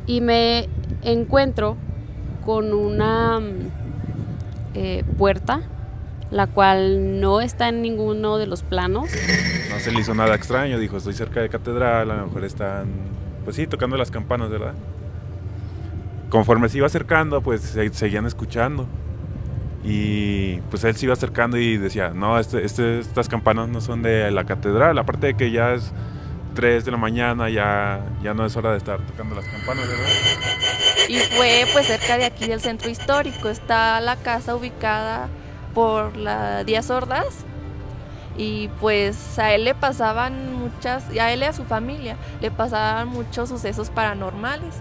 y me encuentro con una puerta, la cual no está en ninguno de los planos. No se le hizo nada extraño, dijo, estoy cerca de catedral, a lo mejor están, pues sí, tocando las campanas, ¿verdad? Conforme se iba acercando, pues seguían escuchando. Y pues él se iba acercando y decía, no, estas campanas no son de la catedral, aparte de que ya es 3 de la mañana, ya no es hora de estar tocando las campanas, ¿verdad? Y fue pues cerca de aquí del centro histórico. Está la casa ubicada por la Díaz Ordaz. Y pues a él le pasaban a él y a su familia le pasaban muchos sucesos paranormales.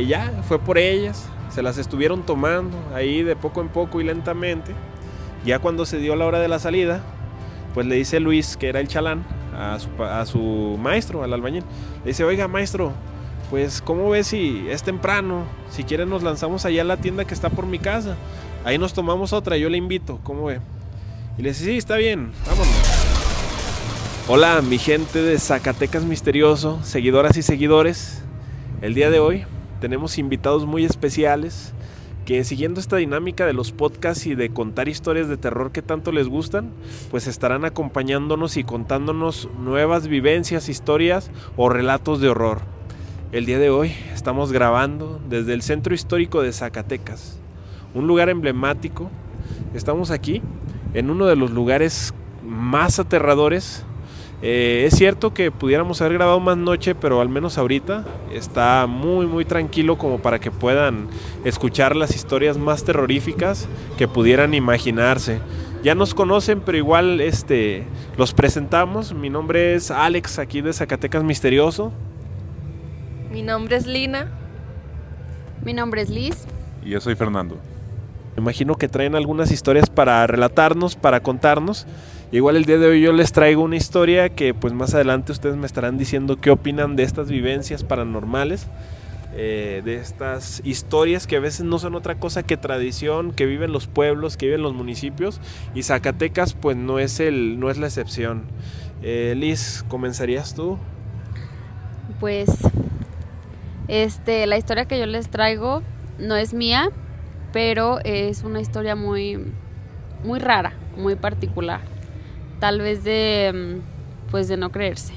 Ya fue por ellas, se las estuvieron tomando ahí de poco en poco y lentamente. Ya cuando se dio la hora de la salida, pues le dice Luis, que era el chalán, a su maestro, al albañil. Le dice, oiga maestro, pues ¿cómo ves si es temprano? Si quiere nos lanzamos allá a la tienda que está por mi casa. Ahí nos tomamos otra, yo le invito, ¿cómo ve? Y le dice, sí, está bien, vámonos. Hola mi gente de Zacatecas Misterioso, seguidoras y seguidores. El día de hoy tenemos invitados muy especiales que, siguiendo esta dinámica de los podcasts y de contar historias de terror que tanto les gustan, pues estarán acompañándonos y contándonos nuevas vivencias, historias o relatos de horror. El día de hoy estamos grabando desde el centro histórico de Zacatecas, un lugar emblemático. Estamos aquí en uno de los lugares más aterradores. Es cierto que pudiéramos haber grabado más noche, pero al menos ahorita está muy muy tranquilo como para que puedan escuchar las historias más terroríficas que pudieran imaginarse. Ya nos conocen, pero igual los presentamos. Mi nombre es Alex, aquí de Zacatecas Misterioso. Mi nombre es Lina. Mi nombre es Liz. Y yo soy Fernando. Me imagino que traen algunas historias para relatarnos, para contarnos. Igual el día de hoy yo les traigo una historia que pues más adelante ustedes me estarán diciendo qué opinan de estas vivencias paranormales, de estas historias que a veces no son otra cosa que tradición, que viven los pueblos, que viven los municipios, y Zacatecas pues no es la excepción. Liz, ¿comenzarías tú? Pues la historia que yo les traigo no es mía, pero es una historia muy, muy rara, muy particular. Tal vez de no creerse.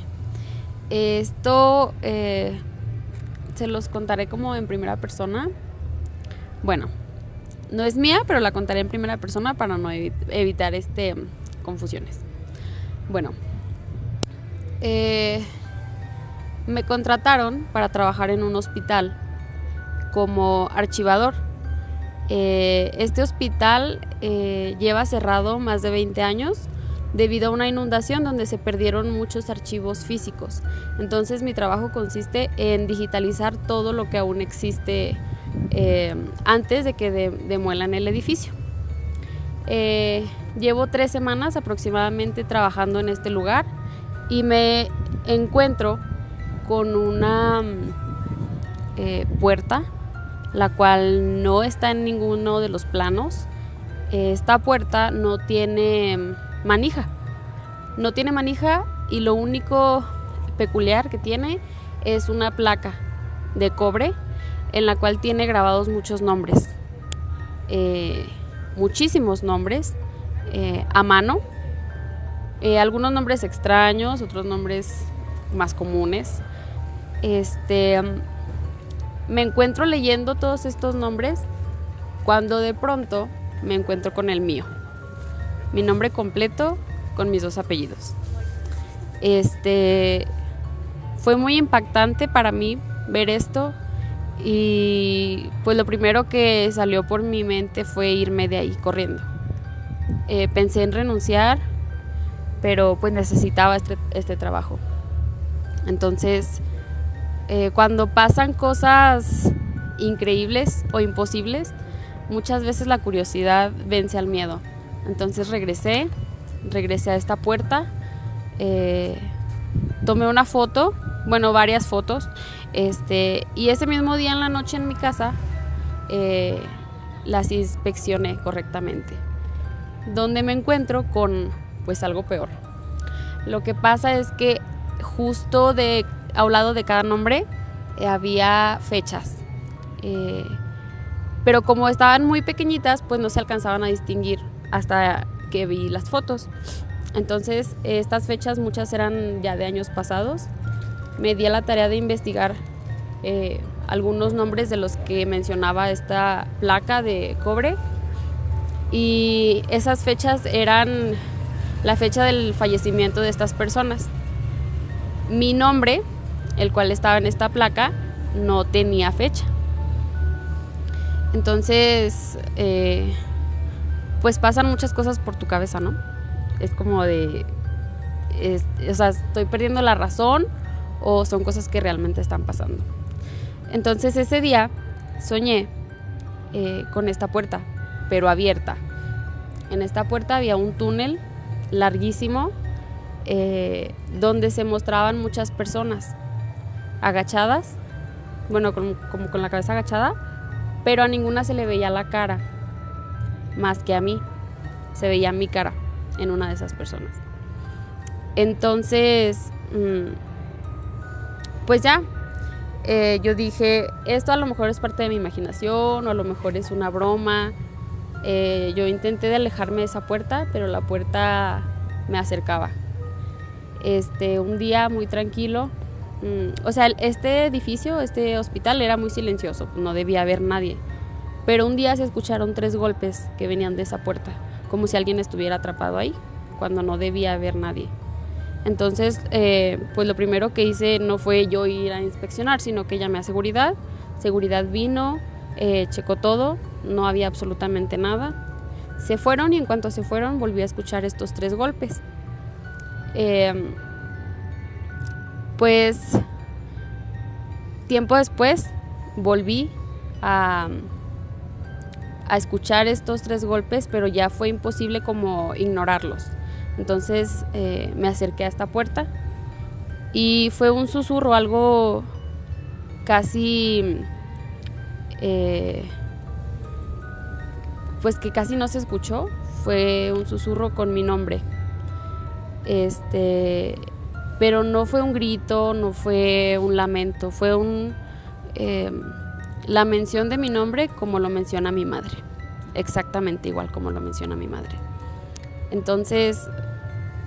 Esto se los contaré como en primera persona. Bueno, no es mía, pero la contaré en primera persona para no evitar confusiones. Bueno, me contrataron para trabajar en un hospital como archivador. Este hospital lleva cerrado más de 20 años debido a una inundación donde se perdieron muchos archivos físicos. Entonces mi trabajo consiste en digitalizar todo lo que aún existe antes de que demuelan el edificio. Llevo 3 semanas aproximadamente trabajando en este lugar y me encuentro con una puerta, la cual no está en ninguno de los planos. Esta puerta no tiene manija. No tiene manija y lo único peculiar que tiene es una placa de cobre en la cual tiene grabados muchos nombres. Muchísimos nombres a mano. Algunos nombres extraños, otros nombres más comunes. Me encuentro leyendo todos estos nombres cuando de pronto me encuentro con el mío. Mi nombre completo con mis 2 apellidos. Fue muy impactante para mí ver esto y pues lo primero que salió por mi mente fue irme de ahí corriendo. Pensé en renunciar, pero pues necesitaba este trabajo. Entonces, cuando pasan cosas increíbles o imposibles, muchas veces la curiosidad vence al miedo. Entonces regresé a esta puerta, tomé una foto, varias fotos, y ese mismo día en la noche en mi casa las inspeccioné correctamente, donde me encuentro con pues algo peor. Lo que pasa es que justo a un lado de cada nombre había fechas. Pero como estaban muy pequeñitas, pues no se alcanzaban a distinguir hasta que vi las fotos. Entonces, estas fechas muchas eran ya de años pasados. Me di a la tarea de investigar algunos nombres de los que mencionaba esta placa de cobre. Y esas fechas eran la fecha del fallecimiento de estas personas. Mi nombre, el cual estaba en esta placa, no tenía fecha. Entonces, pues pasan muchas cosas por tu cabeza, ¿no? Es como de, o sea, estoy perdiendo la razón o son cosas que realmente están pasando. Entonces ese día soñé con esta puerta, pero abierta. En esta puerta había un túnel larguísimo donde se mostraban muchas personas agachadas, bueno, como con la cabeza agachada, pero a ninguna se le veía la cara, más que a mí. Se veía mi cara en una de esas personas. Entonces, pues ya, yo dije, esto a lo mejor es parte de mi imaginación o a lo mejor es una broma. Yo intenté de alejarme de esa puerta, pero la puerta me acercaba. Un día muy tranquilo, o sea, este edificio, este hospital era muy silencioso, no debía haber nadie. Pero un día se escucharon 3 golpes que venían de esa puerta, como si alguien estuviera atrapado ahí, cuando no debía haber nadie. Entonces, pues lo primero que hice no fue yo ir a inspeccionar, sino que llamé a seguridad. Seguridad vino, checó todo, no había absolutamente nada. Se fueron y en cuanto se fueron volví a escuchar estos 3 golpes. Pues tiempo después volví a escuchar estos 3 golpes, pero ya fue imposible como ignorarlos. Entonces me acerqué a esta puerta y fue un susurro, algo casi, pues que casi no se escuchó. Fue un susurro con mi nombre. Pero no fue un grito, no fue un lamento, fue la mención de mi nombre como lo menciona mi madre, exactamente igual como lo menciona mi madre. Entonces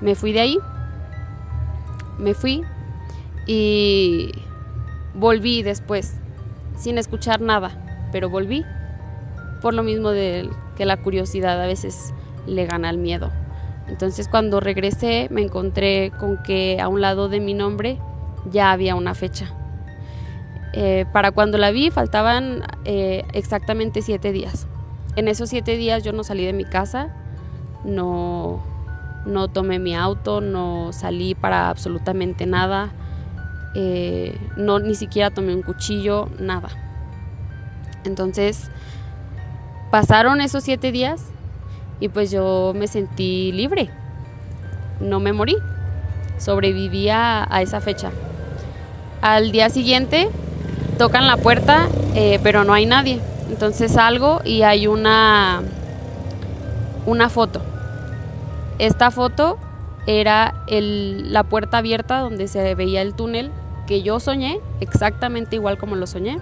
me fui de ahí, me fui y volví después, sin escuchar nada, pero volví, por lo mismo de que la curiosidad a veces le gana al miedo. Entonces cuando regresé me encontré con que a un lado de mi nombre ya había una fecha. Para cuando la vi faltaban exactamente 7 días. En esos 7 días yo no salí de mi casa, no tomé mi auto, no salí para absolutamente nada, ni siquiera tomé un cuchillo, nada. Entonces pasaron esos 7 días y pues yo me sentí libre, no me morí, sobreviví a esa fecha. Al día siguiente tocan la puerta, pero no hay nadie. Entonces salgo y hay una foto. Esta foto era la puerta abierta donde se veía el túnel que yo soñé, exactamente igual como lo soñé.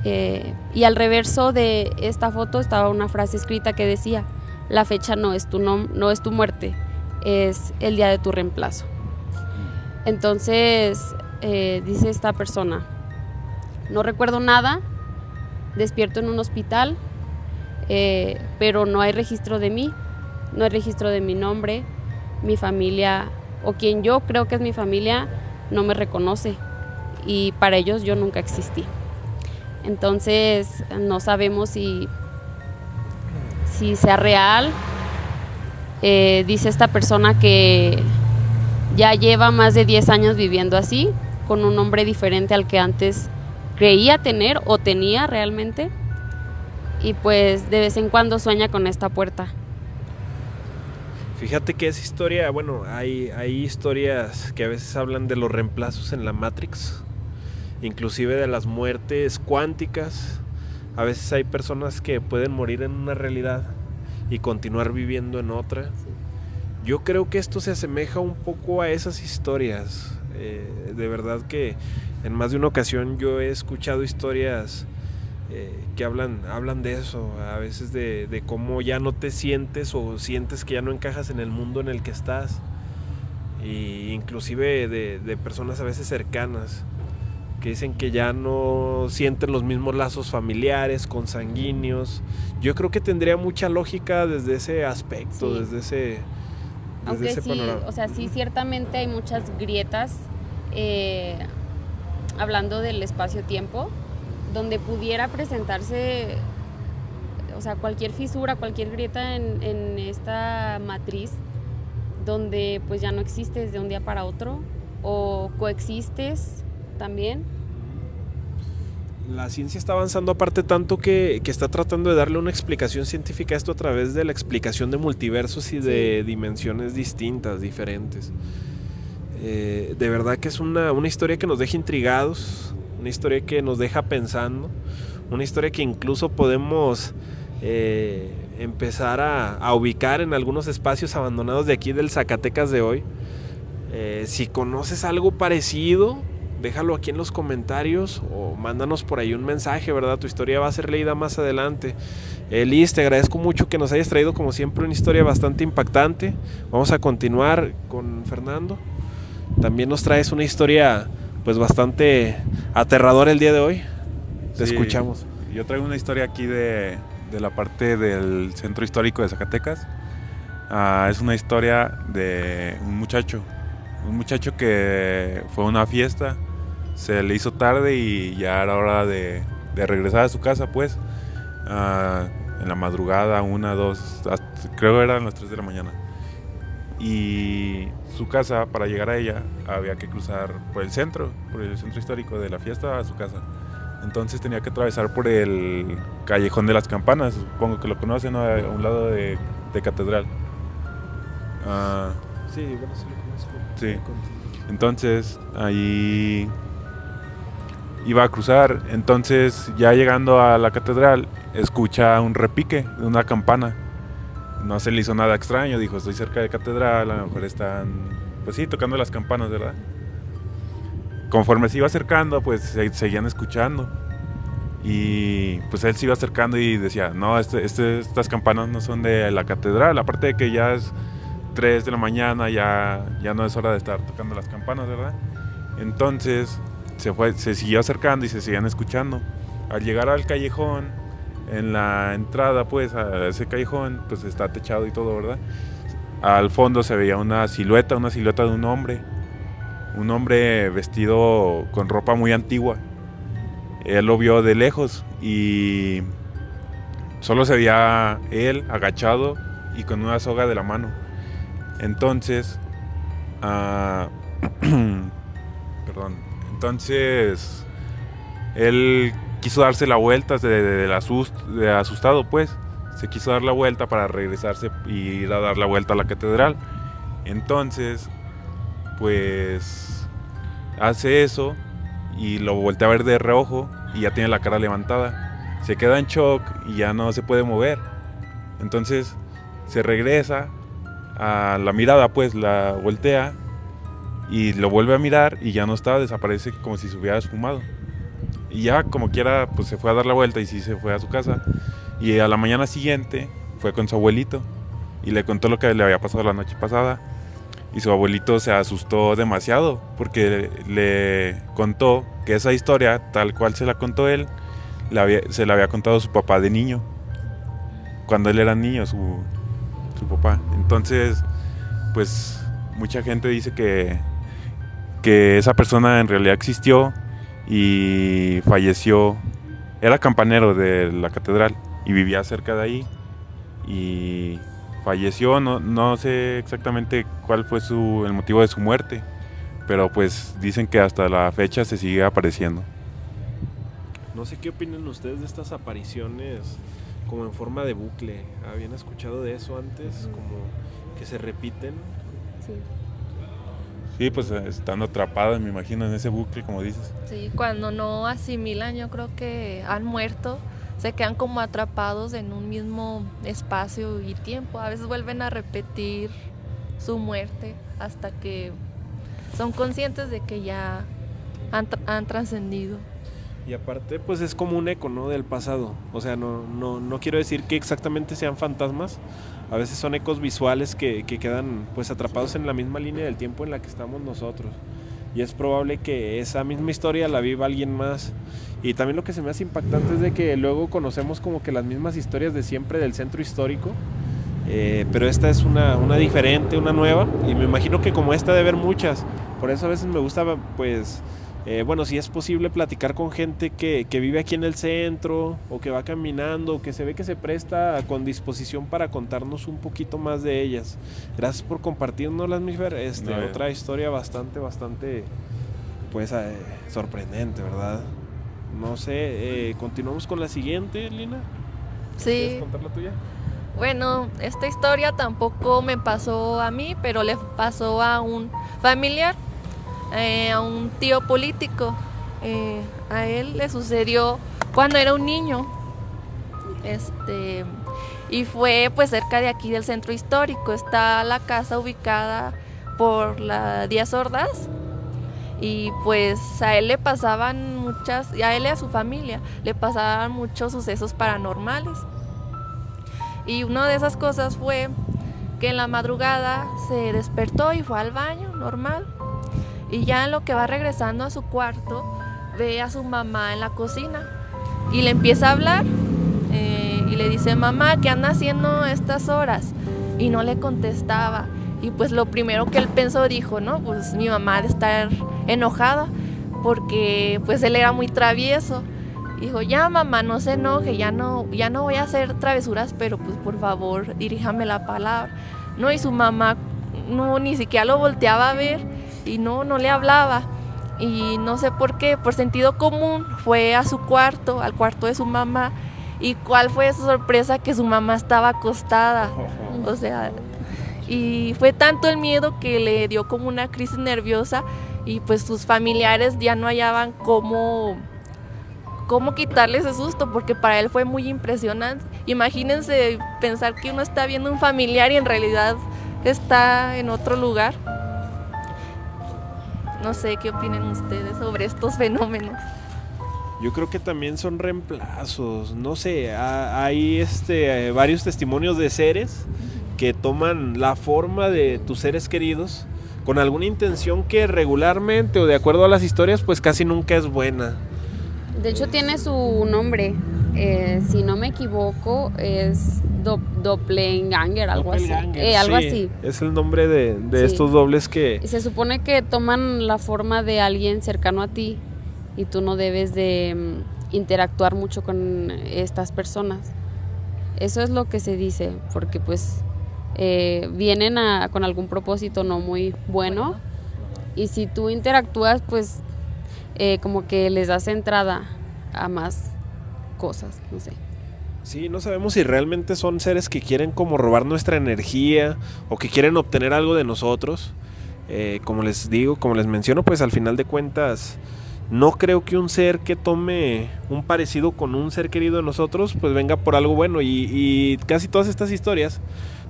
Y al reverso de esta foto estaba una frase escrita que decía: la fecha no es tu muerte, es el día de tu reemplazo. Entonces dice esta persona: no recuerdo nada, despierto en un hospital, pero no hay registro de mí, no hay registro de mi nombre, mi familia, o quien yo creo que es mi familia, no me reconoce y para ellos yo nunca existí. Entonces no sabemos si sea real. Dice esta persona que ya lleva más de 10 años viviendo así, con un nombre diferente al que antes creía tener o tenía realmente, y pues de vez en cuando sueña con esta puerta. Fíjate que esa historia, bueno, hay historias que a veces hablan de los reemplazos en la Matrix, inclusive de las muertes cuánticas. A veces hay personas que pueden morir en una realidad y continuar viviendo en otra. Yo creo que esto se asemeja un poco a esas historias. De verdad que En más de una ocasión yo he escuchado historias que hablan de eso, a veces de cómo ya no te sientes o sientes que ya no encajas en el mundo en el que estás, y inclusive de personas a veces cercanas que dicen que ya no sienten los mismos lazos familiares, consanguíneos. Yo creo que tendría mucha lógica desde ese aspecto, Sí. desde Aunque ese sí, panorama. o sea, sí, ciertamente hay muchas grietas, hablando del espacio-tiempo, donde pudiera presentarse, o sea, cualquier fisura, cualquier grieta en esta matriz, donde pues ya no existes de un día para otro, o coexistes también. La ciencia está avanzando aparte tanto que está tratando de darle una explicación científica a esto a través de la explicación de multiversos y de dimensiones distintas, diferentes. De verdad que es una historia que nos deja intrigados, una historia que nos deja pensando, una historia que incluso podemos empezar a ubicar en algunos espacios abandonados de aquí del Zacatecas de hoy. Si conoces algo parecido, déjalo aquí en los comentarios o mándanos por ahí un mensaje, ¿verdad? Tu historia va a ser leída más adelante. Liz, te agradezco mucho que nos hayas traído como siempre una historia bastante impactante. Vamos a continuar con Fernando. También nos traes una historia pues bastante aterradora el día de hoy. Te escuchamos. Yo traigo una historia aquí de la parte del centro histórico de Zacatecas. Es una historia de un muchacho que fue a una fiesta, se le hizo tarde y ya era hora de regresar a su casa, pues, en la madrugada, 1, 2, creo que eran las 3 de la mañana. Y su casa, para llegar a ella, había que cruzar por el centro histórico de la fiesta a su casa. Entonces tenía que atravesar por el Callejón de las Campanas, supongo que lo conocen, ¿no? A un lado de Catedral. Sí, bueno, sí lo conozco. Sí. Entonces ahí iba a cruzar. Entonces, ya llegando a la catedral, escucha un repique de una campana. No se le hizo nada extraño, dijo, estoy cerca de catedral, a lo mejor están, pues sí, tocando las campanas, ¿verdad? Conforme se iba acercando, pues seguían escuchando. Y pues él se iba acercando y decía, no, estas campanas no son de la catedral, aparte de que ya es 3 de la mañana, ya no es hora de estar tocando las campanas, ¿verdad? Entonces se siguió acercando y se seguían escuchando. Al llegar al callejón, en la entrada pues a ese callejón, pues está techado y todo, ¿verdad? Al fondo se veía una silueta de un hombre vestido con ropa muy antigua. Él lo vio de lejos y solo se veía él agachado y con una soga de la mano. Entonces, entonces él quiso darse la vuelta de asustado, pues. Se quiso dar la vuelta para regresarse y ir a dar la vuelta a la catedral. Entonces, pues, hace eso y lo voltea a ver de reojo y ya tiene la cara levantada. Se queda en shock y ya no se puede mover. Entonces, se regresa a la mirada, pues, la voltea y lo vuelve a mirar y ya no está, desaparece como si se hubiera esfumado. Y ya como quiera, pues se fue a dar la vuelta y sí se fue a su casa. Y a la mañana siguiente fue con su abuelito y le contó lo que le había pasado la noche pasada. Y su abuelito se asustó demasiado porque le contó que esa historia, tal cual se la contó él, se la había contado su papá de niño, cuando él era niño, su papá. Entonces, pues mucha gente dice que esa persona en realidad existió y falleció. Era campanero de la catedral y vivía cerca de ahí y falleció. No sé exactamente cuál fue el motivo de su muerte, pero pues dicen que hasta la fecha se sigue apareciendo. No sé qué opinan ustedes de estas apariciones como en forma de bucle. ¿Habían escuchado de eso antes? Como que se repiten. Sí. Sí, pues estando atrapadas, me imagino, en ese bucle, como dices. Sí, cuando no asimilan, yo creo que han muerto, se quedan como atrapados en un mismo espacio y tiempo. A veces vuelven a repetir su muerte hasta que son conscientes de que ya han trascendido. Y aparte, pues es como un eco, ¿no?, del pasado. O sea, no quiero decir que exactamente sean fantasmas. A veces son ecos visuales que quedan pues atrapados en la misma línea del tiempo en la que estamos nosotros. Y es probable que esa misma historia la viva alguien más. Y también lo que se me hace impactante es de que luego conocemos como que las mismas historias de siempre del centro histórico. Pero esta es una diferente, una nueva. Y me imagino que como esta debe haber muchas. Por eso a veces me gusta pues... bueno, si es posible platicar con gente que vive aquí en el centro o que va caminando, que se ve que se presta con disposición para contarnos un poquito más de ellas. Gracias por compartirnoslas, mi Fer. Otra historia bastante, pues sorprendente, ¿verdad? No sé, continuamos con la siguiente, Lina. Sí. ¿Quieres contar la tuya? Bueno, esta historia tampoco me pasó a mí, pero le pasó a un familiar. A un tío político. A él le sucedió cuando era un niño. Y fue pues cerca de aquí del centro histórico. Está la casa ubicada por la Díaz Ordaz. Y pues a él le pasaban a él y a su familia le pasaban muchos sucesos paranormales. Y una de esas cosas fue que en la madrugada se despertó y fue al baño normal. Y ya en lo que va regresando a su cuarto, ve a su mamá en la cocina y le empieza a hablar y le dice: mamá, ¿qué anda haciendo a estas horas? Y no le contestaba. Y pues lo primero que él pensó, dijo, no, pues mi mamá ha de estar enojada porque pues él era muy travieso. Dijo: ya mamá, no se enoje, ya no voy a hacer travesuras, pero pues por favor diríjame la palabra. No, y su mamá no, ni siquiera lo volteaba a ver. Y no le hablaba. Y no sé por qué, por sentido común, fue a su cuarto, al cuarto de su mamá. ¿Y cuál fue su sorpresa? Que su mamá estaba acostada. O sea, y fue tanto el miedo que le dio como una crisis nerviosa. Y pues sus familiares ya no hallaban cómo quitarle ese susto, porque para él fue muy impresionante. Imagínense pensar que uno está viendo un familiar y en realidad está en otro lugar. No sé qué opinan ustedes sobre estos fenómenos. Yo creo que también son reemplazos. No sé, hay varios testimonios de seres que toman la forma de tus seres queridos con alguna intención que regularmente o de acuerdo a las historias pues casi nunca es buena. De hecho tiene su nombre. Si no me equivoco es Doppelganger, algo así. Algo así. Es el nombre de estos dobles que... Se supone que toman la forma de alguien cercano a ti y tú no debes de interactuar mucho con estas personas. Eso es lo que se dice, porque pues vienen con algún propósito no muy bueno y si tú interactúas pues como que les das entrada a más cosas, no sé. Sí, no sabemos si realmente son seres que quieren como robar nuestra energía o que quieren obtener algo de nosotros. Como les digo, como les menciono, pues al final de cuentas no creo que un ser que tome un parecido con un ser querido de nosotros pues venga por algo bueno y casi todas estas historias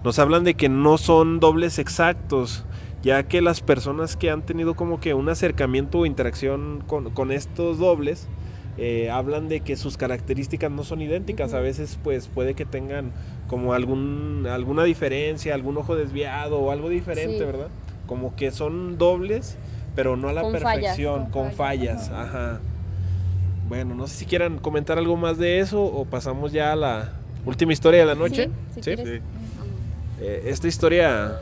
nos hablan de que no son dobles exactos, ya que las personas que han tenido como que un acercamiento o interacción con estos dobles hablan de que sus características no son idénticas. A veces pues puede que tengan como alguna diferencia, algún ojo desviado o algo diferente, sí. ¿Verdad? Como que son dobles, pero no a la con perfección, fallas. Con fallas. Ajá. Bueno, no sé si quieran comentar algo más de eso o pasamos ya a la última historia de la noche. Sí. Esta historia...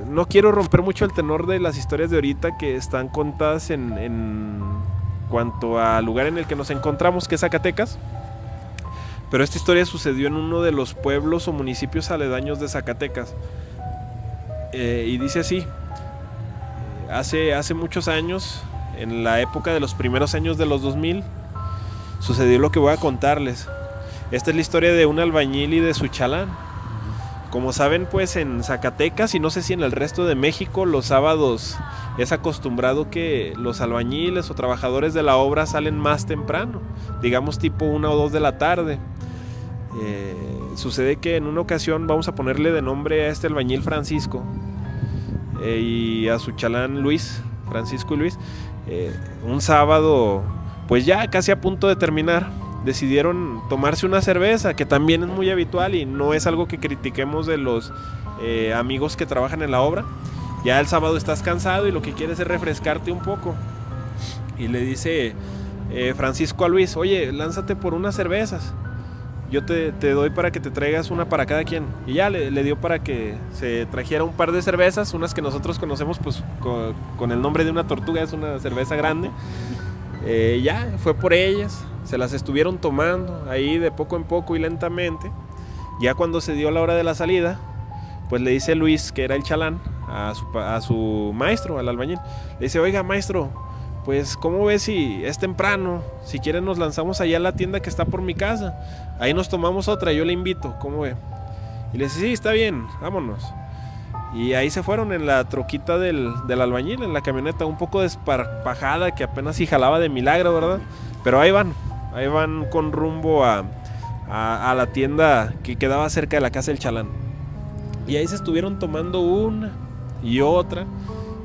no quiero romper mucho el tenor de las historias de ahorita que están contadas en cuanto al lugar en el que nos encontramos, que es Zacatecas, pero esta historia sucedió en uno de los pueblos o municipios aledaños de Zacatecas, y dice así: hace muchos años, en la época de los primeros años de los 2000, sucedió lo que voy a contarles. Esta es la historia de un albañil y de su chalán. Como saben, pues en Zacatecas y no sé si en el resto de México, los sábados es acostumbrado que los albañiles o trabajadores de la obra salen más temprano, digamos tipo 1 o 2 de la tarde. Sucede que en una ocasión, vamos a ponerle de nombre a este albañil Francisco y a su chalán Luis, Francisco y Luis, un sábado, pues ya casi a punto de terminar, decidieron tomarse una cerveza, que también es muy habitual y no es algo que critiquemos de los amigos que trabajan en la obra. Ya el sábado estás cansado y lo que quieres es refrescarte un poco. Y le dice Francisco a Luis, oye, lánzate por unas cervezas. Yo te doy para que te traigas una para cada quien. Y ya le dio para que se trajera un par de cervezas, unas que nosotros conocemos pues con el nombre de una tortuga, es una cerveza grande. Ya fue por ellas, se las estuvieron tomando ahí de poco en poco y lentamente. Ya cuando se dio la hora de la salida, pues le dice Luis, que era el chalán, a su maestro, al albañil. Le dice, oiga maestro, pues ¿cómo ves si es temprano? Si quieren nos lanzamos allá a la tienda que está por mi casa. Ahí nos tomamos otra, yo le invito, ¿cómo ve? Y le dice, sí, está bien, vámonos. Y ahí se fueron en la troquita del albañil, en la camioneta, un poco desparpajada, que apenas si jalaba de milagro, ¿verdad? Pero ahí van con rumbo a la tienda que quedaba cerca de la casa del chalán. Y ahí se estuvieron tomando una y otra.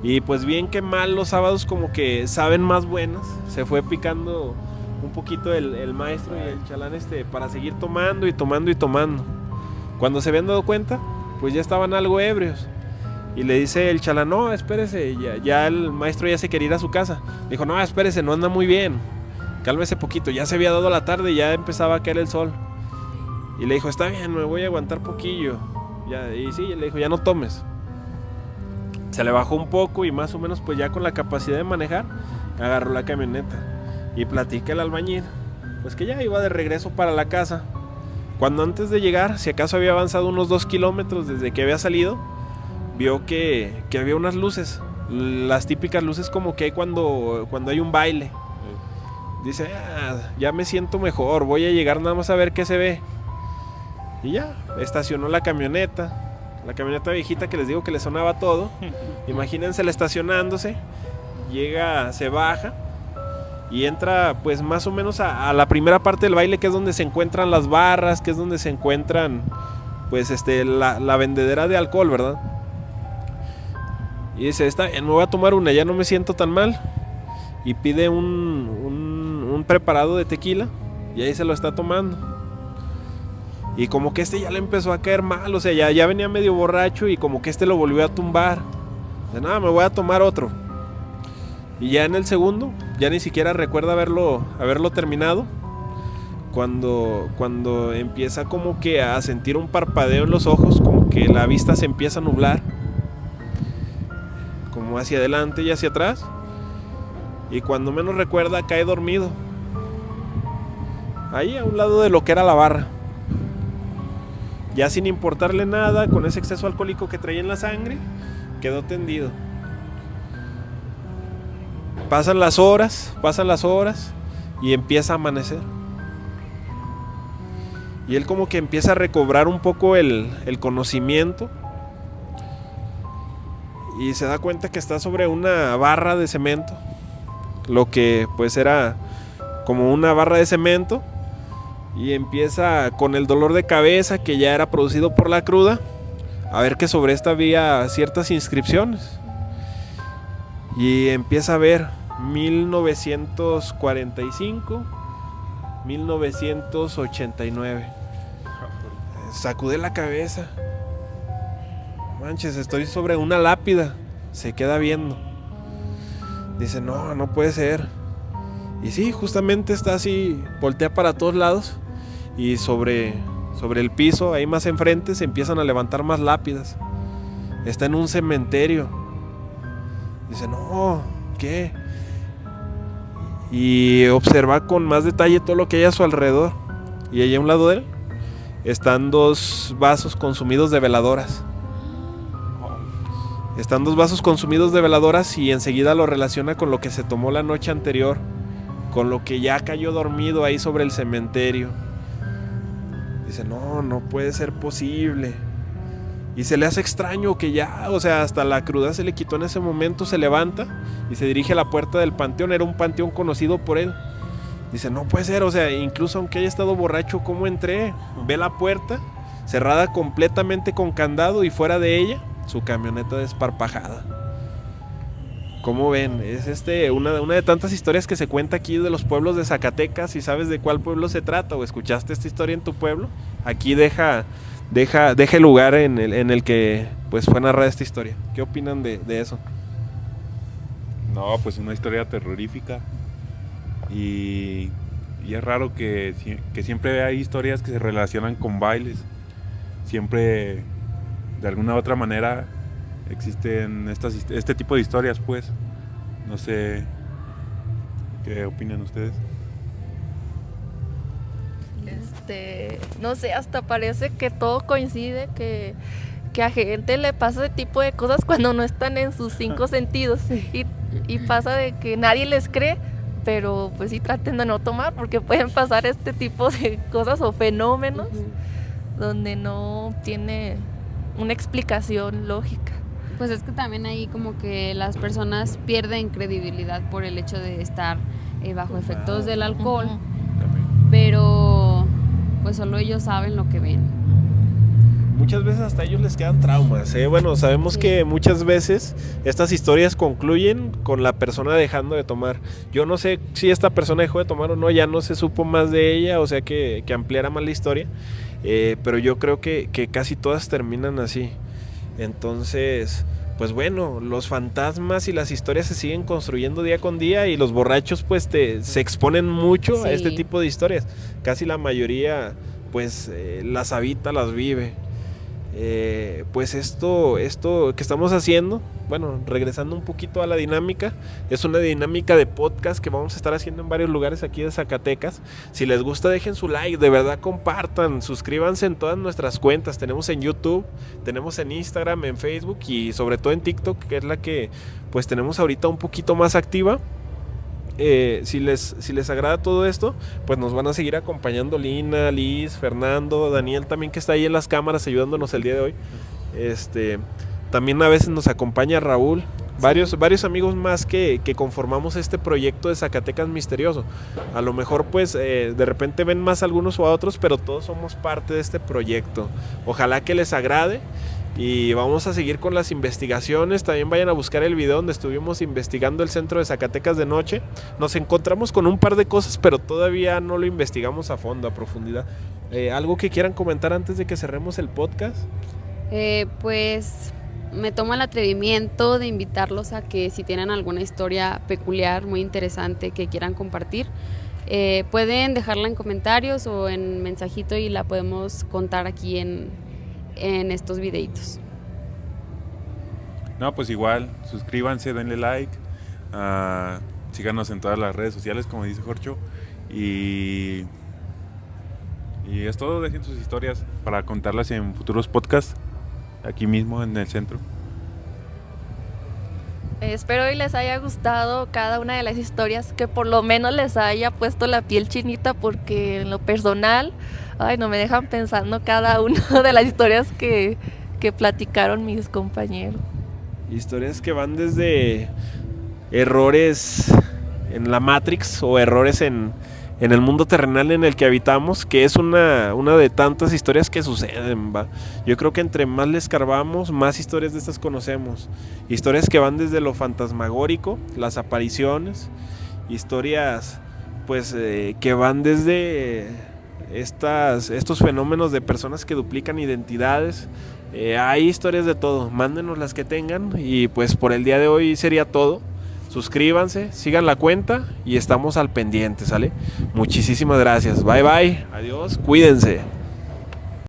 Y pues bien que mal, los sábados como que saben más buenas. Se fue picando un poquito el maestro y el chalán para seguir tomando y tomando y tomando. Cuando se habían dado cuenta, pues ya estaban algo ebrios. Y le dice el chalán, no, espérese, ya el maestro ya se quería ir a su casa. Le dijo, no, espérese, no anda muy bien, cálmese poquito, ya se había dado la tarde, ya empezaba a caer el sol. Y le dijo, está bien, me voy a aguantar poquillo. Y sí, le dijo, ya no tomes. Se le bajó un poco y más o menos pues ya con la capacidad de manejar, agarró la camioneta. Y platica el albañil, pues que ya iba de regreso para la casa. Cuando antes de llegar, si acaso había avanzado unos 2 kilómetros desde que había salido, vio que había unas luces, las típicas luces como que hay cuando hay un baile. Dice, ya me siento mejor, voy a llegar nada más a ver qué se ve. Y ya, estacionó la camioneta viejita que les digo que le sonaba todo. Imagínensela estacionándose, llega, se baja y entra pues más o menos a la primera parte del baile, que es donde se encuentran las barras, que es donde se encuentran pues la vendedera de alcohol, ¿verdad? Y dice, está bien, me voy a tomar una, ya no me siento tan mal. Y pide un preparado de tequila y ahí se lo está tomando. Y como que ya le empezó a caer mal, o sea, ya venía medio borracho y como que lo volvió a tumbar. De nada, me voy a tomar otro. Y ya en el segundo, ya ni siquiera recuerda haberlo terminado. Cuando empieza como que a sentir un parpadeo en los ojos, como que la vista se empieza a nublar, como hacia adelante y hacia atrás. Y cuando menos recuerda, cae dormido ahí a un lado de lo que era la barra. Ya sin importarle nada, con ese exceso alcohólico que traía en la sangre, quedó tendido. Pasan las horas y empieza a amanecer. Y él como que empieza a recobrar un poco el conocimiento. Y se da cuenta que está sobre una barra de cemento. Lo que pues era como una barra de cemento. Y empieza con el dolor de cabeza que ya era producido por la cruda, a ver que sobre esta había ciertas inscripciones. Y empieza a ver 1945, 1989. Sacude la cabeza. Manches, estoy sobre una lápida. Se queda viendo. Dice, no puede ser. Y sí, justamente está así, voltea para todos lados. Y sobre el piso, ahí más enfrente, se empiezan a levantar más lápidas. Está en un cementerio. Dice, no, ¿qué? Y observa con más detalle todo lo que hay a su alrededor. Y allá a un lado de él están 2 vasos consumidos de veladoras. Están 2 vasos consumidos de veladoras y enseguida lo relaciona con lo que se tomó la noche anterior, con lo que ya cayó dormido ahí sobre el cementerio. Dice, no puede ser posible. Y se le hace extraño que ya, o sea, hasta la cruda se le quitó en ese momento. Se levanta y se dirige a la puerta del panteón. Era un panteón conocido por él. Dice, no puede ser, o sea, incluso aunque haya estado borracho, ¿cómo entré? Ve la puerta cerrada completamente con candado y fuera de ella su camioneta desparpajada. ¿Cómo ven? Es una de tantas historias que se cuenta aquí de los pueblos de Zacatecas. Si sabes de cuál pueblo se trata o escuchaste esta historia en tu pueblo, aquí deja el lugar en el que pues fue narrada esta historia. ¿Qué opinan de eso? No, pues una historia terrorífica. Y es raro que siempre hay historias que se relacionan con bailes. Siempre, de alguna u otra manera, existen este tipo de historias, pues. No sé qué opinan ustedes. No sé, hasta parece que todo coincide, que a gente le pasa ese tipo de cosas cuando no están en sus 5 sentidos. Y pasa de que nadie les cree, pero pues sí traten de no tomar, porque pueden pasar este tipo de cosas o fenómenos donde no tiene una explicación lógica. Pues es que también ahí como que las personas pierden credibilidad por el hecho de estar bajo efectos del alcohol, pero pues solo ellos saben lo que ven. Muchas veces hasta a ellos les quedan traumas, ¿eh? Bueno, sabemos que muchas veces estas historias concluyen con la persona dejando de tomar. Yo no sé si esta persona dejó de tomar o no, ya no se supo más de ella, o sea que ampliara más la historia, pero yo creo que casi todas terminan así. Entonces, pues bueno, los fantasmas y las historias se siguen construyendo día con día, y los borrachos pues se exponen mucho a este tipo de historias. Casi la mayoría pues las habita, las vive. Pues esto que estamos haciendo, bueno, regresando un poquito a la dinámica, es una dinámica de podcast que vamos a estar haciendo en varios lugares aquí de Zacatecas. Si les gusta, dejen su like, de verdad compartan, suscríbanse en todas nuestras cuentas. Tenemos en YouTube, tenemos en Instagram, en Facebook y sobre todo en TikTok, que es la que pues tenemos ahorita un poquito más activa. Si les agrada todo esto, pues nos van a seguir acompañando Lina, Liz, Fernando, Daniel también, que está ahí en las cámaras ayudándonos el día de hoy. También a veces nos acompaña Raúl, varios amigos más que conformamos este proyecto de Zacatecas Misterioso. A lo mejor pues de repente ven más a algunos o a otros, pero todos somos parte de este proyecto. Ojalá que les agrade. Y vamos a seguir con las investigaciones. También vayan a buscar el video donde estuvimos investigando el centro de Zacatecas de noche. Nos encontramos con un par de cosas, pero todavía no lo investigamos a fondo, a profundidad. ¿Algo que quieran comentar antes de que cerremos el podcast? Pues me tomo el atrevimiento de invitarlos a que si tienen alguna historia peculiar, muy interesante que quieran compartir, pueden dejarla en comentarios o en mensajito y la podemos contar aquí en estos videitos. No, pues igual, suscríbanse, denle like, síganos en todas las redes sociales, como dice Jorcho, y es todo. Dejen sus historias para contarlas en futuros podcasts, aquí mismo en el centro. Espero y les haya gustado cada una de las historias, que por lo menos les haya puesto la piel chinita, porque en lo personal, no me dejan pensando cada una de las historias que platicaron mis compañeros. Historias que van desde errores en la Matrix o errores en el mundo terrenal en el que habitamos, que es una de tantas historias que suceden, ¿va? Yo creo que entre más le escarbamos, más historias de estas conocemos. Historias que van desde lo fantasmagórico, las apariciones, historias pues que van desde estos fenómenos de personas que duplican identidades. Hay historias de todo, mándenos las que tengan, y pues por el día de hoy sería todo. Suscríbanse, sigan la cuenta y estamos al pendiente, ¿sale? Muchísimas gracias, bye bye, adiós, cuídense.